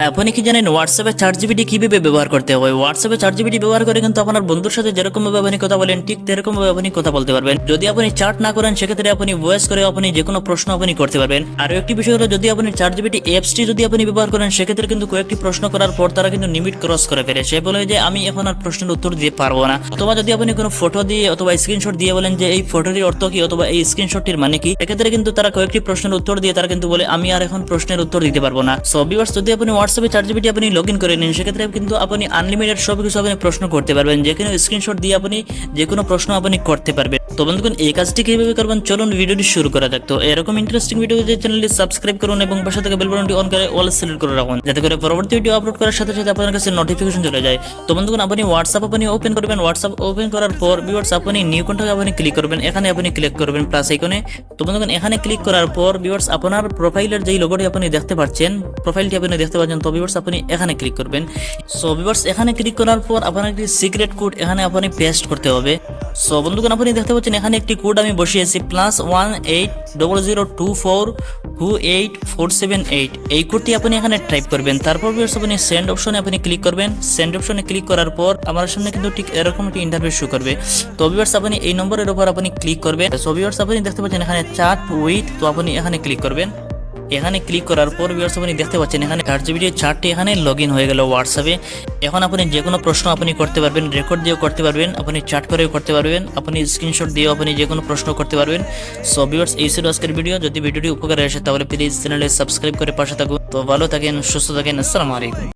আপনি কি জানেন হোয়াটসঅ্যাপে চ্যাট জিপিটি কিভাবে ব্যবহার করতে হয়? হোয়াটসঅ্যাপে চ্যাট জিপিটি ব্যবহার করে কিন্তু আপনার বন্ধুর সাথে যেরকম ভাবে আপনি কথা বলেন ঠিক সেরকম ভাবে আপনি কথা বলতে পারবেন। যদি আপনি চ্যাট না করেন সেক্ষেত্রে আপনি ভয়েস করে আপনি যে কোনো প্রশ্ন আপনি করতে পারবেন। আর একটি বিষয় হলো যদি আপনি চ্যাট জিপিটি অ্যাপসটি যদি আপনি ব্যবহার করেন সেক্ষেত্রে কিন্তু কয়েকটি প্রশ্ন করার পর তারা কিন্তু লিমিট ক্রস করে ফেলে। সে বলে যে আমি এখন আর প্রশ্নের উত্তর দিতে পারবো না। অথবা যদি আপনি কোনো ফটো দিয়ে অথবা স্ক্রিনশট দিয়ে বলেন যে এই ফটোটির অর্থ কি অথবা এই স্ক্রিনশটটির মানে কি, সেক্ষেত্রে কিন্তু তারা কয়েকটি প্রশ্নের উত্তর দিয়ে তারা কিন্তু বলে আমি আর এখন প্রশ্নের উত্তর দিতে পারবো না। সো ভিউয়ার্স, যদি আপনি হোয়াটসঅ্যাপে চ্যাট জিপিটি আপনি লগ ইন করে নিন সেক্ষেত্রে কিন্তু আপনি আনলিমিটেড সব কিছু আপনি প্রশ্ন করতে পারবেন, যে কোনো স্ক্রিনশট দিয়ে আপনি যে কোনো প্রশ্ন আপনি করতে পারবেন। তো বন্ধুগণ, এই কাজটি কিভাবে করবেন চলুন ভিডিওটি শুরু করা যাক। তো এরকম ইন্টারেস্টিং ভিডিও পেতে চ্যানেলটি সাবস্ক্রাইব করুন এবং পাশে থেকে বেল বাটনটি অন করে অল সিলেক্ট করে রাখুন, যাতে করে পরবর্তী ভিডিও আপলোড করার সাথে সাথে আপনার কাছে নোটিফিকেশন চলে যায়। তো বন্ধুগণ, আপনি হোয়াটসঅ্যাপ আপনি ওপেন করবেন। হোয়াটসঅ্যাপ ওপেন করার পর ভিউয়ার্স আপনি নিউ কন্টাক্টে আপনি ক্লিক করবেন। এখানে আপনি ক্লিক করবেন প্লাস আইকনে। তো বন্ধুগণ, এখানে ক্লিক করার পর ভিউয়ার্স আপনার প্রোফাইলের যেই লোগোটি আপনি দেখতে পাচ্ছেন, প্রোফাইলটি আপনি দেখতে পাচ্ছেন, তো ভিউয়ার্স আপনি এখানে ক্লিক করবেন। সো ভিউয়ার্স, এখানে ক্লিক করার পর আপনার একটি সিক্রেট কোড এখানে আপনি পেস্ট করতে হবে। সো বন্ধুগণ, আপনি দেখতে পাচ্ছেন এখানে একটি কোড আমি বসিয়েছি +1800242847 এই কোডটি আপনি এখানে টাইপ করবেন। তারপর ভিউয়ার্স আপনি সেন্ড অপশনে আপনি ক্লিক করবেন। সেন্ড অপশনে ক্লিক করার পর আমার সামনে কিন্তু ঠিক এরকম একটি ইন্টারফেস শো করবে। তো ভিউয়ার্স আপনি এই নম্বরের উপর আপনি ক্লিক করবেন। সো ভিউয়ার্স আপনি দেখতে পাচ্ছেন এখানে চ্যাট উইথ, তো আপনি এখানে ক্লিক করবেন। এখানে ক্লিক করার পর ভিউয়ার্স আপনি দেখতে পাচ্ছেন এখানে চ্যাট জিপিটির চ্যাটটি এখানে লগ ইন হয়ে গেল হোয়াটসঅ্যাপে। এখন আপনি যে কোনো প্রশ্ন আপনি করতে পারবেন, রেকর্ড দিয়েও করতে পারবেন, আপনি চ্যাট করেও করতে পারবেন, আপনি স্ক্রিনশট দিয়েও আপনি যে কোনো প্রশ্ন করতে পারবেন। সো ভিউয়ার্স, এই ছিল আজকের ভিডিও। যদি ভিডিওটি উপকারে আসে তাহলে প্লিজ চ্যানেলে সাবস্ক্রাইব করে পাশে থাকুন। তো ভালো থাকেন, সুস্থ থাকেন, আসসালামু আলাইকুম।